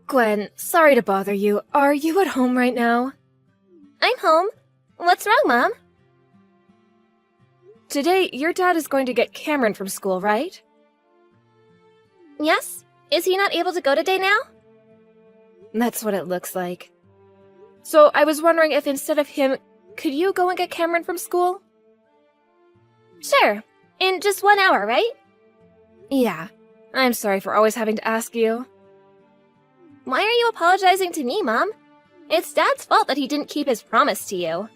Gwen, sorry to bother you. Are you at home right now? I'm home. What's wrong, Mom? Today, your dad is going to get Cameron from school, right? Yes? Is he not able to go today now? That's what it looks like. So, I was wondering if instead of him, could you go and get Cameron from school? Sure. In just 1 hour, right? Yeah. I'm sorry for always having to ask you. Why are you apologizing to me, Mom? It's Dad's fault that he didn't keep his promise to you.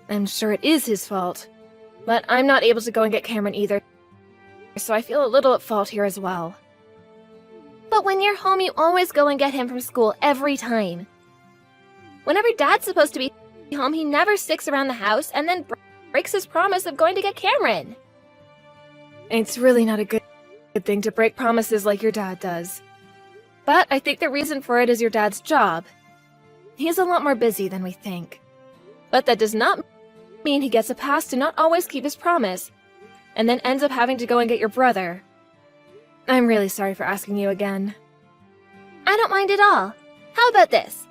I'm sure it is his fault. But I'm not able to go and get Cameron either, so I feel a little at fault here as well. But when you're home, you always go and get him from school every time. Whenever Dad's supposed to be home, he never sticks around the house and then breaks his promise of going to get Cameron. It's really not a good thing to break promises like your dad does. But I think the reason for it is your dad's job. He's a lot more busy than we think. But that does not mean he gets a pass to not always keep his promise, and then ends up having to go and get your brother. I'm really sorry for asking you again. I don't mind at all. How about this?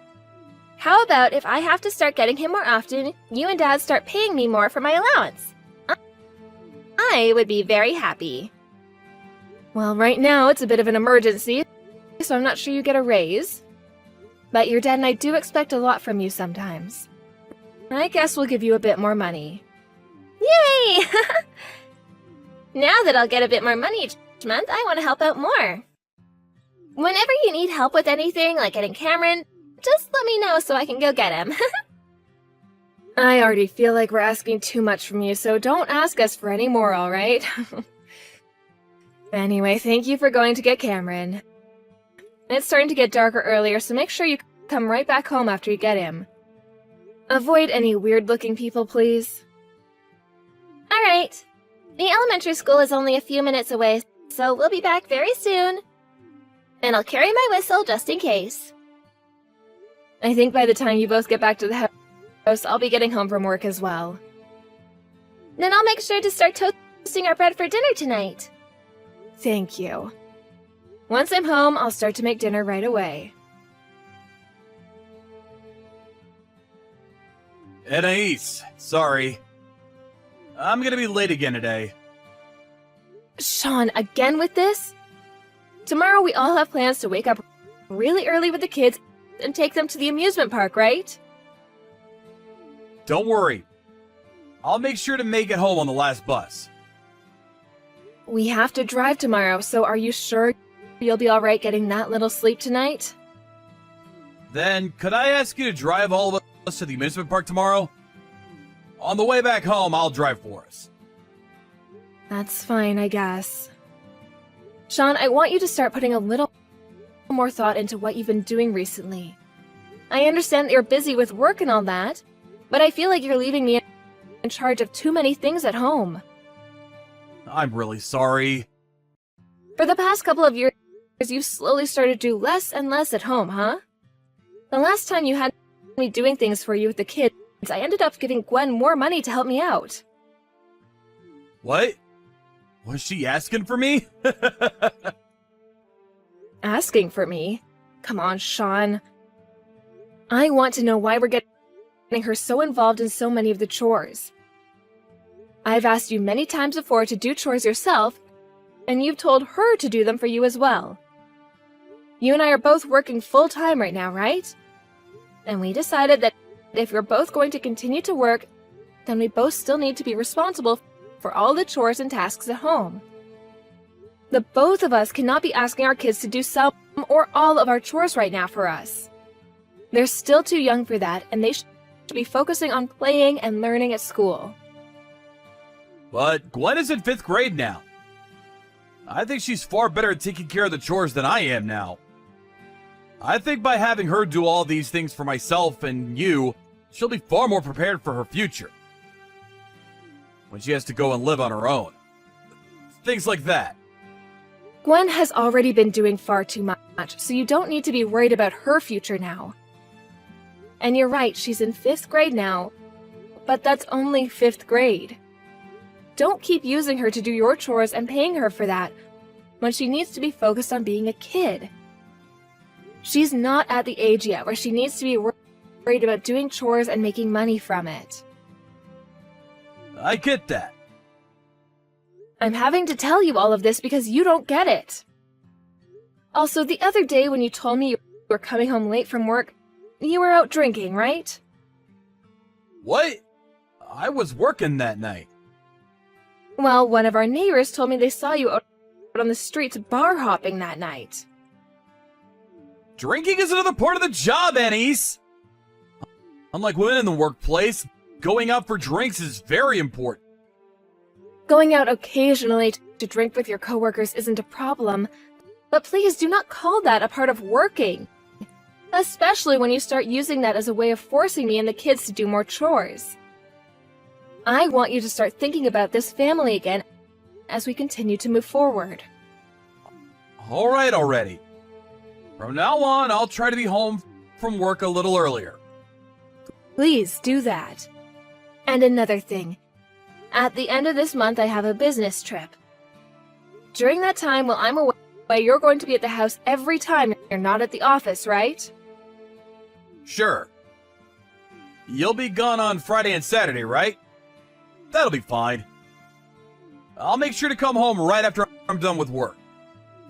How about if I have to start getting him more often, you and Dad start paying me more for my allowance? I would be very happy. Well, right now it's a bit of an emergency, so I'm not sure you get a raise. But your dad and I do expect a lot from you sometimes. I guess we'll give you a bit more money. Yay! Now that I'll get a bit more money each month, I want to help out more. Whenever you need help with anything, like getting Cameron, just let me know so I can go get him. I already feel like we're asking too much from you, so don't ask us for any more, alright? Anyway, thank you for going to get Cameron. It's starting to get darker earlier, so make sure you come right back home after you get him. Avoid any weird-looking people, please. Alright. The elementary school is only a few minutes away, so we'll be back very soon. And I'll carry my whistle just in case. I think by the time you both get back to the house, I'll be getting home from work as well. Then I'll make sure to start toasting our bread for dinner tonight. Thank you. Once I'm home, I'll start to make dinner right away. Anais, sorry. I'm gonna be late again today. Sean, again with this? Tomorrow we all have plans to wake up really early with the kids and take them to the amusement park, right? Don't worry. I'll make sure to make it home on the last bus. We have to drive tomorrow, so are you sure you'll be alright getting that little sleep tonight? Then, could I ask you to drive all of us to the amusement park tomorrow? On the way back home, I'll drive for us. That's fine, I guess. Sean, I want you to start putting a little more thought into what you've been doing recently. I understand that you're busy with work and all that, but I feel like you're leaving me in charge of too many things at home. I'm really sorry. For the past couple of years, you've slowly started to do less and less at home, huh? The last time you had me doing things for you with the kids, I ended up giving Gwen more money to help me out. What? Was she asking for me? Asking for me? Come on, Sean. I want to know why we're getting her so involved in so many of the chores. I've asked you many times before to do chores yourself, and you've told her to do them for you as well. You and I are both working full-time right now, right? And we decided that if we're both going to continue to work, then we both still need to be responsible for all the chores and tasks at home. The both of us cannot be asking our kids to do some or all of our chores right now for us. They're still too young for that, and they should be focusing on playing and learning at school. But Gwen is in 5th grade now. I think she's far better at taking care of the chores than I am now. I think by having her do all these things for myself and you, she'll be far more prepared for her future. When she has to go and live on her own. Things like that. Gwen has already been doing far too much, so you don't need to be worried about her future now. And you're right, she's in 5th grade now, but that's only 5th grade. Don't keep using her to do your chores and paying her for that, when she needs to be focused on being a kid. She's not at the age yet where she needs to be worried about doing chores and making money from it. I get that. I'm having to tell you all of this because you don't get it. Also, the other day when you told me you were coming home late from work, you were out drinking, right? What? I was working that night. Well, one of our neighbors told me they saw you out on the streets bar hopping that night. Drinking is another part of the job, Anise. Unlike women in the workplace, going out for drinks is very important. Going out occasionally to drink with your coworkers isn't a problem, but please do not call that a part of working. Especially when you start using that as a way of forcing me and the kids to do more chores. I want you to start thinking about this family again as we continue to move forward. All right already. From now on, I'll try to be home from work a little earlier. Please do that. And another thing. At the end of this month, I have a business trip. During that time, while I'm away, you're going to be at the house every time you're not at the office, right? Sure. You'll be gone on Friday and Saturday, right? That'll be fine. I'll make sure to come home right after I'm done with work.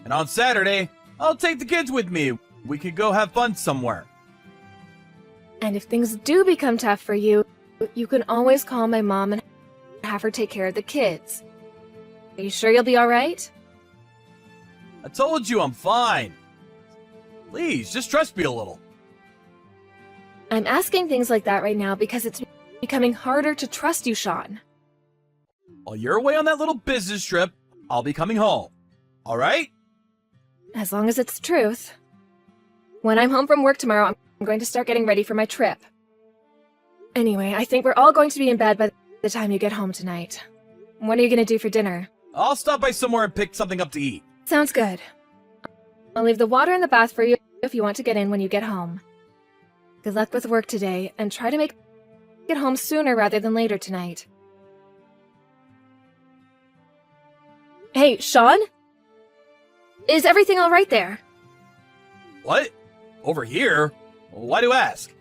And on Saturday, I'll take the kids with me. We could go have fun somewhere. And if things do become tough for you, you can always call my mom and have her take care of the kids. Are you sure you'll be alright? I told you I'm fine. Please, just trust me a little. I'm asking things like that right now because it's becoming harder to trust you, Sean. While you're away on that little business trip, I'll be coming home. All right? As long as it's the truth. When I'm home from work tomorrow, I'm going to start getting ready for my trip. Anyway, I think we're all going to be in bed by the time you get home tonight. What are you going to do for dinner? I'll stop by somewhere and pick something up to eat. Sounds good. I'll leave the water in the bath for you if you want to get in when you get home. Good luck with work today, and try to make it home sooner rather than later tonight. Hey, Sean? Is everything all right there? What? Over here? Why do you ask?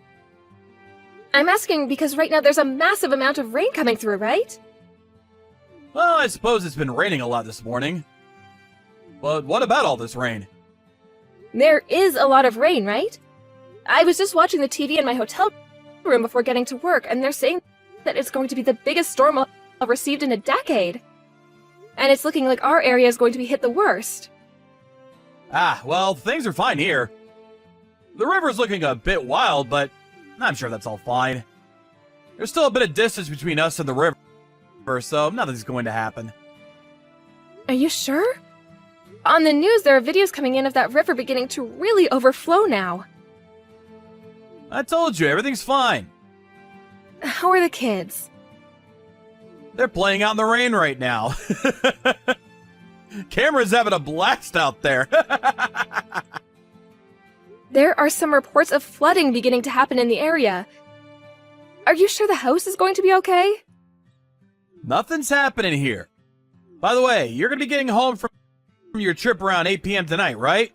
I'm asking because right now there's a massive amount of rain coming through, right? Well, I suppose it's been raining a lot this morning. But what about all this rain? There is a lot of rain, right? I was just watching the TV in my hotel room before getting to work, and they're saying that it's going to be the biggest storm I've received in a decade. And it's looking like our area is going to be hit the worst. Ah, well, things are fine here. The river's looking a bit wild, but I'm sure that's all fine. There's still a bit of distance between us and the river, so nothing's going to happen. Are you sure? On the news, there are videos coming in of that river beginning to really overflow now. I told you, everything's fine. How are the kids? They're playing out in the rain right now. Cameron's having a blast out there. There are some reports of flooding beginning to happen in the area. Are you sure the house is going to be okay? Nothing's happening here. By the way, you're going to be getting home from your trip around 8 p.m. tonight, right?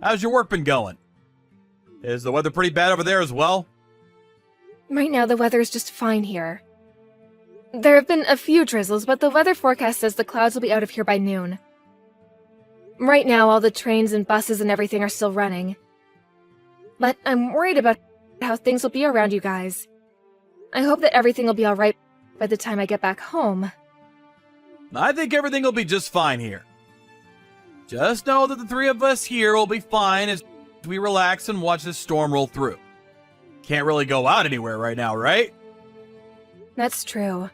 How's your work been going? Is the weather pretty bad over there as well? Right now, the weather is just fine here. There have been a few drizzles, but the weather forecast says the clouds will be out of here by noon. Right now, all the trains and buses and everything are still running. But I'm worried about how things will be around you guys. I hope that everything will be alright by the time I get back home. I think everything will be just fine here. Just know that the three of us here will be fine as we relax and watch this storm roll through. Can't really go out anywhere right now, right? That's true.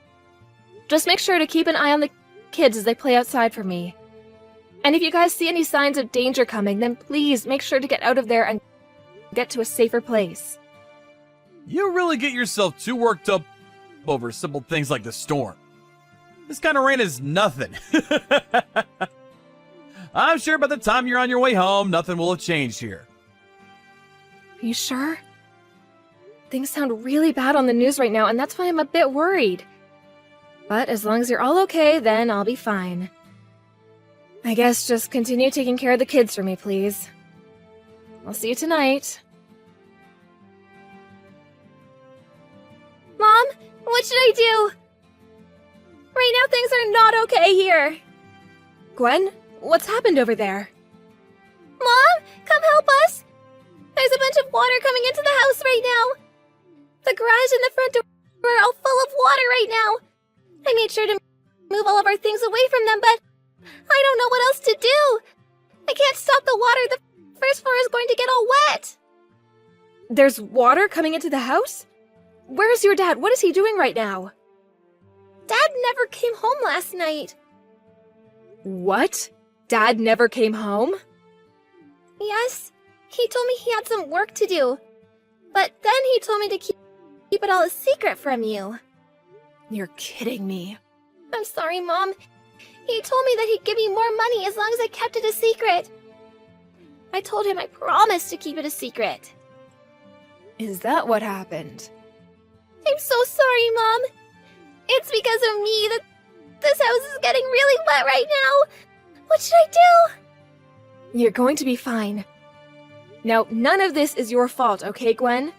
Just make sure to keep an eye on the kids as they play outside for me. And if you guys see any signs of danger coming, then please make sure to get out of there and get to a safer place. You really get yourself too worked up over simple things like the storm. This kind of rain is nothing. I'm sure by the time you're on your way home, nothing will have changed here. Are you sure? Things sound really bad on the news right now, and that's why I'm a bit worried. But as long as you're all okay, then I'll be fine. I guess just continue taking care of the kids for me, please. I'll see you tonight. Mom, what should I do? Right now things are not okay here. Gwen, what's happened over there? Mom, come help us! There's a bunch of water coming into the house right now. The garage and the front door are all full of water right now. I made sure to move all of our things away from them, but I don't know what else to do. I can't stop the water. The first floor is going to get all wet. There's water coming into the house? Where's your dad? What is he doing right now? Dad never came home last night. What? Dad never came home? Yes, he told me he had some work to do. But then he told me to keep it all a secret from you. You're kidding me. I'm sorry, Mom. He told me that he'd give me more money as long as I kept it a secret. I told him I promised to keep it a secret. Is that what happened? I'm so sorry, Mom. It's because of me that this house is getting really wet right now. What should I do? You're going to be fine. Now, none of this is your fault, okay, Gwen?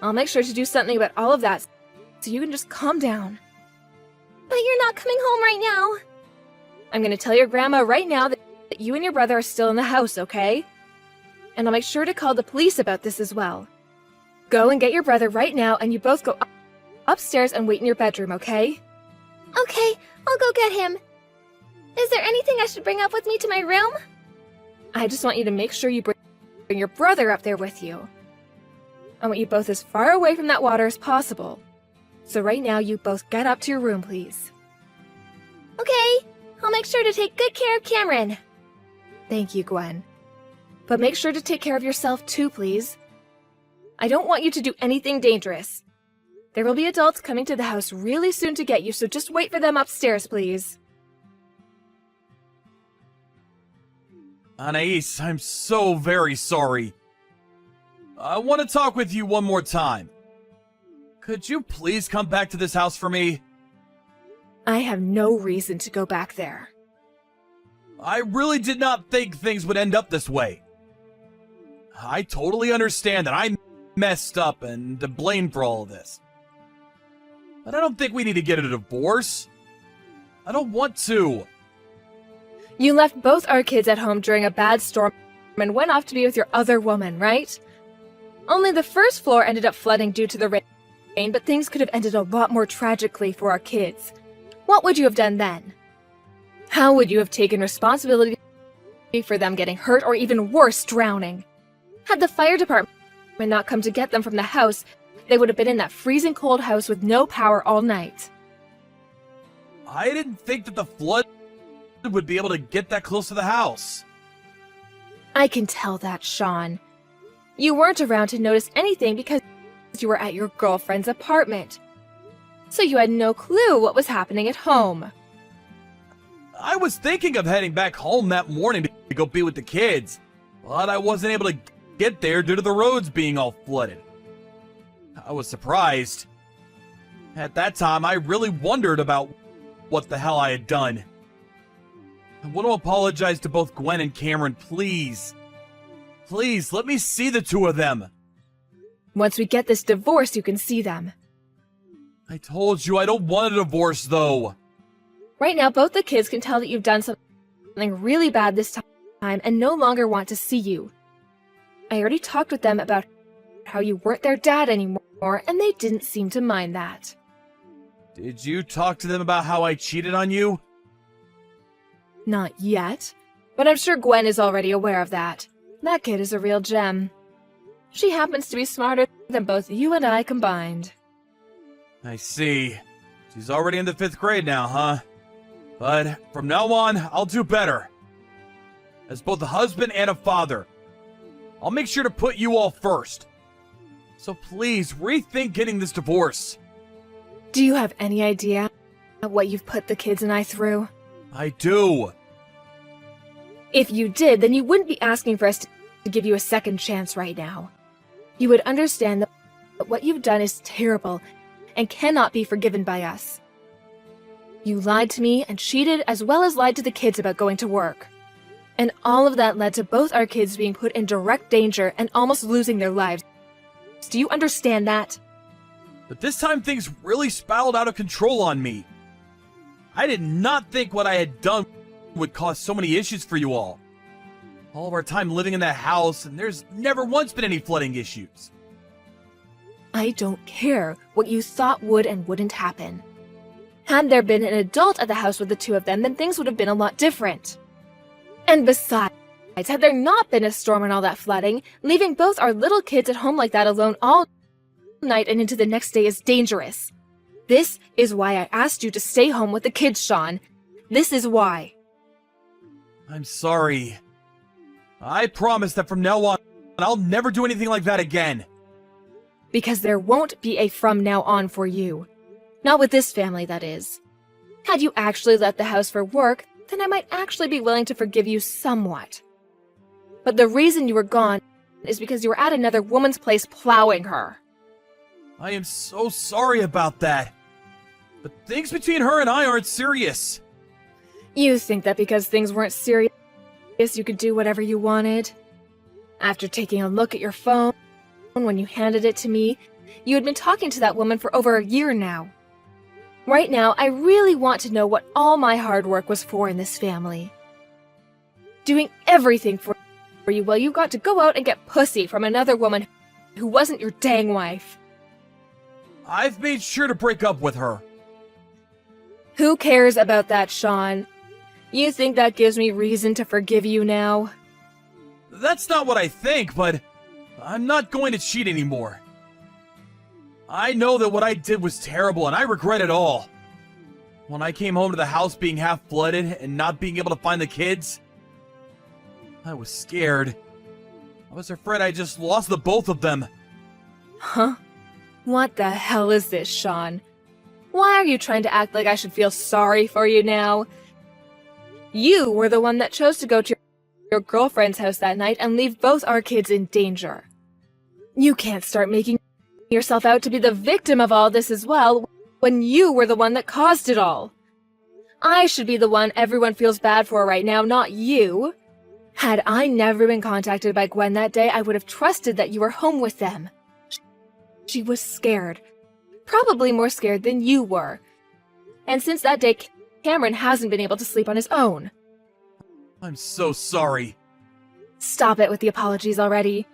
I'll make sure to do something about all of that so you can just calm down. But you're not coming home right now. I'm going to tell your grandma right now that you and your brother are still in the house, okay? And I'll make sure to call the police about this as well. Go and get your brother right now, and you both go upstairs and wait in your bedroom, okay? Okay, I'll go get him. Is there anything I should bring up with me to my room? I just want you to make sure you bring your brother up there with you. I want you both as far away from that water as possible. So right now, you both get up to your room, please. Okay, I'll make sure to take good care of Cameron. Thank you, Gwen. But make sure to take care of yourself too, please. I don't want you to do anything dangerous. There will be adults coming to the house really soon to get you, so just wait for them upstairs, please. Anais, I'm so very sorry. I want to talk with you one more time. Could you please come back to this house for me? I have no reason to go back there. I really did not think things would end up this way. I totally understand that I messed up and to blame for all of this. But I don't think we need to get a divorce. I don't want to. You left both our kids at home during a bad storm and went off to be with your other woman, right? Only the first floor ended up flooding due to the rain, but things could have ended a lot more tragically for our kids. What would you have done then? How would you have taken responsibility for them getting hurt or even worse, drowning? Had the fire department not come to get them from the house, they would have been in that freezing cold house with no power all night. I didn't think that the flood would be able to get that close to the house. I can tell that, Sean. You weren't around to notice anything because you were at your girlfriend's apartment. So you had no clue what was happening at home. I was thinking of heading back home that morning to go be with the kids, but I wasn't able to get there due to the roads being all flooded. I was surprised. At that time, I really wondered about what the hell I had done. I want to apologize to both Gwen and Cameron, please. Please, let me see the two of them. Once we get this divorce, you can see them. I told you I don't want a divorce, though. Right now, both the kids can tell that you've done something really bad this time and no longer want to see you. I already talked with them about how you weren't their dad anymore, and they didn't seem to mind that. Did you talk to them about how I cheated on you? Not yet, but I'm sure Gwen is already aware of that. That kid is a real gem. She happens to be smarter than both you and I combined. I see. She's already in the 5th grade now, huh? But from now on, I'll do better. As both a husband and a father, I'll make sure to put you all first. So please, rethink getting this divorce. Do you have any idea what you've put the kids and I through? I do. If you did, then you wouldn't be asking for us to give you a second chance right now. You would understand that what you've done is terrible and cannot be forgiven by us. You lied to me and cheated as well as lied to the kids about going to work. And all of that led to both our kids being put in direct danger and almost losing their lives. Do you understand that? But this time things really spiraled out of control on me. I did not think what I had done would cause so many issues for you all. All of our time living in that house, and there's never once been any flooding issues. I don't care what you thought would and wouldn't happen. Had there been an adult at the house with the two of them, then things would have been a lot different. And besides, had there not been a storm and all that flooding, leaving both our little kids at home like that alone all night and into the next day is dangerous. This is why I asked you to stay home with the kids, Sean. This is why. I'm sorry. I promise that from now on, I'll never do anything like that again. Because there won't be a from now on for you. Not with this family, that is. Had you actually left the house for work, then I might actually be willing to forgive you somewhat. But the reason you were gone is because you were at another woman's place plowing her. I am so sorry about that. But things between her and I aren't serious. You think that because things weren't serious, you could do whatever you wanted? After taking a look at your phone when you handed it to me, you had been talking to that woman for over a year now. Right now, I really want to know what all my hard work was for in this family. Doing everything for you while you got to go out and get pussy from another woman who wasn't your dang wife. I've made sure to break up with her. Who cares about that, Sean? You think that gives me reason to forgive you now? That's not what I think, but I'm not going to cheat anymore. I know that what I did was terrible, and I regret it all. When I came home to the house being half flooded and not being able to find the kids, I was scared. I was afraid I just lost the both of them. Huh? What the hell is this, Sean? Why are you trying to act like I should feel sorry for you now? You were the one that chose to go to your girlfriend's house that night and leave both our kids in danger. You can't start making yourself out to be the victim of all this as well, when you were the one that caused it all. I should be the one everyone feels bad for right now, not you. Had I never been contacted by Gwen that day, I would have trusted that you were home with them. She was scared. Probably more scared than you were. And since that day, Cameron hasn't been able to sleep on his own. I'm so sorry. Stop it with the apologies already.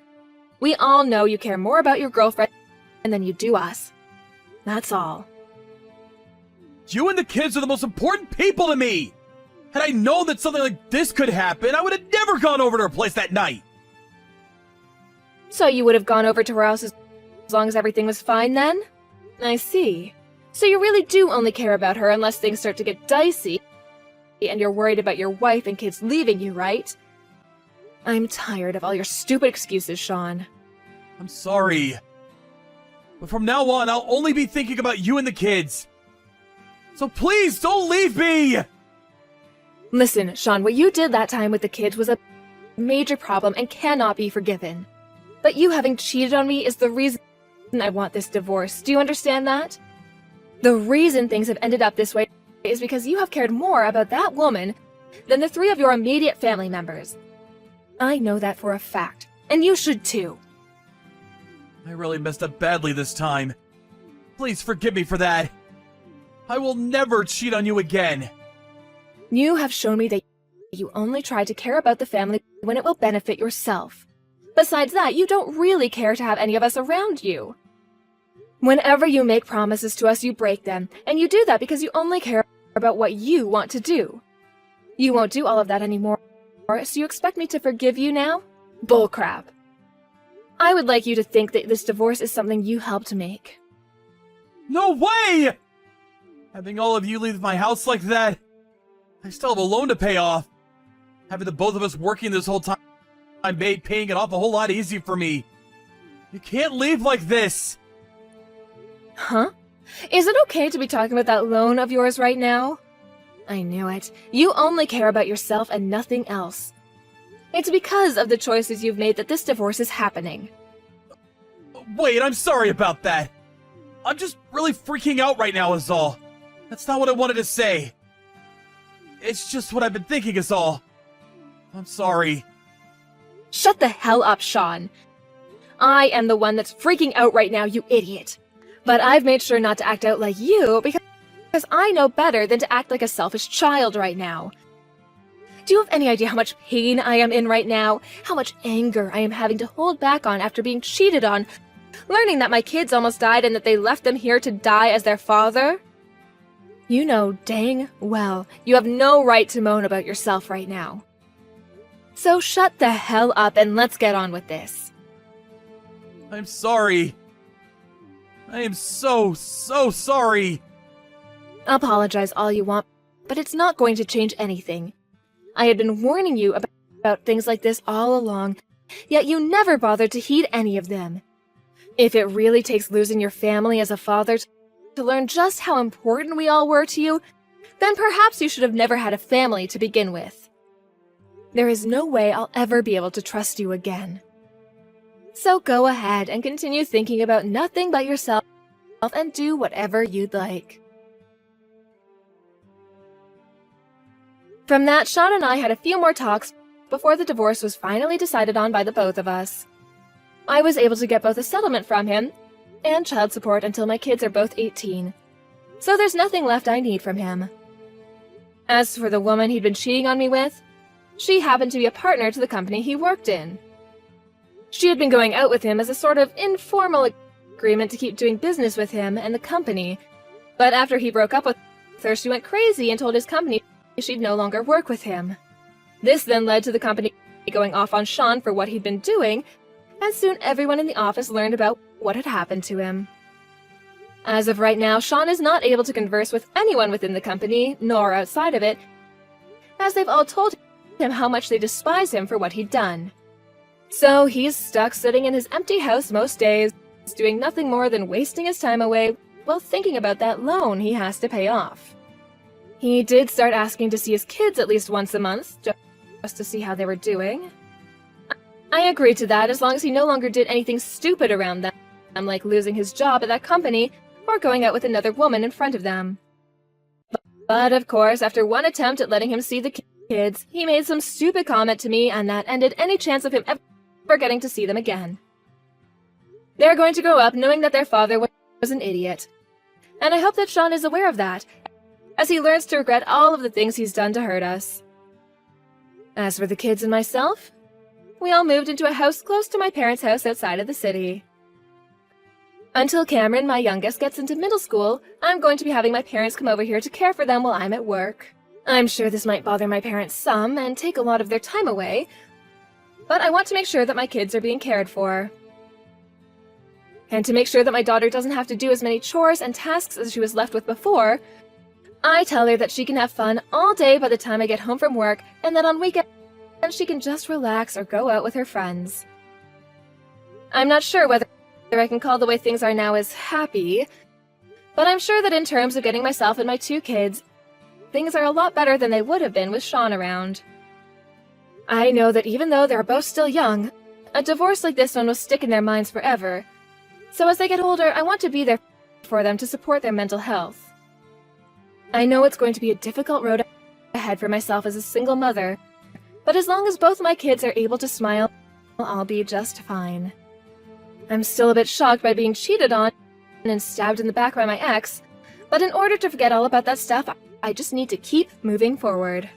We all know you care more about your girlfriend than you do us. That's all. You and the kids are the most important people to me! Had I known that something like this could happen, I would have never gone over to her place that night! So you would have gone over to her house as long as everything was fine then? I see. So you really do only care about her unless things start to get dicey, and you're worried about your wife and kids leaving you, right? I'm tired of all your stupid excuses, Sean. I'm sorry. But from now on, I'll only be thinking about you and the kids. So please, don't leave me! Listen, Sean, what you did that time with the kids was a major problem and cannot be forgiven. But you having cheated on me is the reason I want this divorce. Do you understand that? The reason things have ended up this way is because you have cared more about that woman than the three of your immediate family members. I know that for a fact, and you should too. I really messed up badly this time. Please forgive me for that. I will never cheat on you again. You have shown me that you only try to care about the family when it will benefit yourself. Besides that, you don't really care to have any of us around you. Whenever you make promises to us, you break them, and you do that because you only care about what you want to do. You won't do all of that anymore, so you expect me to forgive you now? Bullcrap. I would like you to think that this divorce is something you helped make. No way! Having all of you leave my house like that, I still have a loan to pay off. Having the both of us working this whole time made paying it off a whole lot easier for me. You can't leave like this. Huh? Is it okay to be talking about that loan of yours right now? I knew it. You only care about yourself and nothing else. It's because of the choices you've made that this divorce is happening. Wait, I'm sorry about that. I'm just really freaking out right now is all. That's not what I wanted to say. It's just what I've been thinking is all. I'm sorry. Shut the hell up, Sean. I am the one that's freaking out right now, you idiot. But I've made sure not to act out like you because I know better than to act like a selfish child right now. Do you have any idea how much pain I am in right now? How much anger I am having to hold back on after being cheated on, learning that my kids almost died and that they left them here to die as their father? You know dang well you have no right to moan about yourself right now. So shut the hell up and let's get on with this. I'm sorry. I am so sorry. Apologize all you want, but it's not going to change anything. I had been warning you about things like this all along, yet you never bothered to heed any of them. If it really takes losing your family as a father to learn just how important we all were to you, then perhaps you should have never had a family to begin with. There is no way I'll ever be able to trust you again. So go ahead and continue thinking about nothing but yourself and do whatever you'd like. From that, Sean and I had a few more talks before the divorce was finally decided on by the both of us. I was able to get both a settlement from him and child support until my kids are both 18. So there's nothing left I need from him. As for the woman he'd been cheating on me with, she happened to be a partner to the company he worked in. She had been going out with him as a sort of informal agreement to keep doing business with him and the company, but after he broke up with her, she went crazy and told his company she'd no longer work with him. This then led to the company going off on Sean for what he'd been doing, and soon everyone in the office learned about what had happened to him. As of right now, Sean is not able to converse with anyone within the company, nor outside of it, as they've all told him how much they despise him for what he'd done. So he's stuck sitting in his empty house most days, doing nothing more than wasting his time away while thinking about that loan he has to pay off. He did start asking to see his kids at least once a month, just to see how they were doing. I agreed to that as long as he no longer did anything stupid around them, like losing his job at that company or going out with another woman in front of them. But of course, after one attempt at letting him see the kids, he made some stupid comment to me, and that ended any chance of him ever getting to see them again. They're going to grow up knowing that their father was an idiot. And I hope that Sean is aware of that, as he learns to regret all of the things he's done to hurt us. As for the kids and myself, we all moved into a house close to my parents' house outside of the city. Until Cameron, my youngest, gets into middle school, I'm going to be having my parents come over here to care for them while I'm at work. I'm sure this might bother my parents some and take a lot of their time away, but I want to make sure that my kids are being cared for. And to make sure that my daughter doesn't have to do as many chores and tasks as she was left with before, I tell her that she can have fun all day by the time I get home from work, and that on weekends she can just relax or go out with her friends. I'm not sure whether I can call the way things are now as happy, but I'm sure that in terms of getting myself and my two kids, things are a lot better than they would have been with Sean around. I know that even though they're both still young, a divorce like this one will stick in their minds forever, so as they get older, I want to be there for them to support their mental health. I know it's going to be a difficult road ahead for myself as a single mother, but as long as both my kids are able to smile, I'll be just fine. I'm still a bit shocked by being cheated on and stabbed in the back by my ex, but in order to forget all about that stuff, I just need to keep moving forward.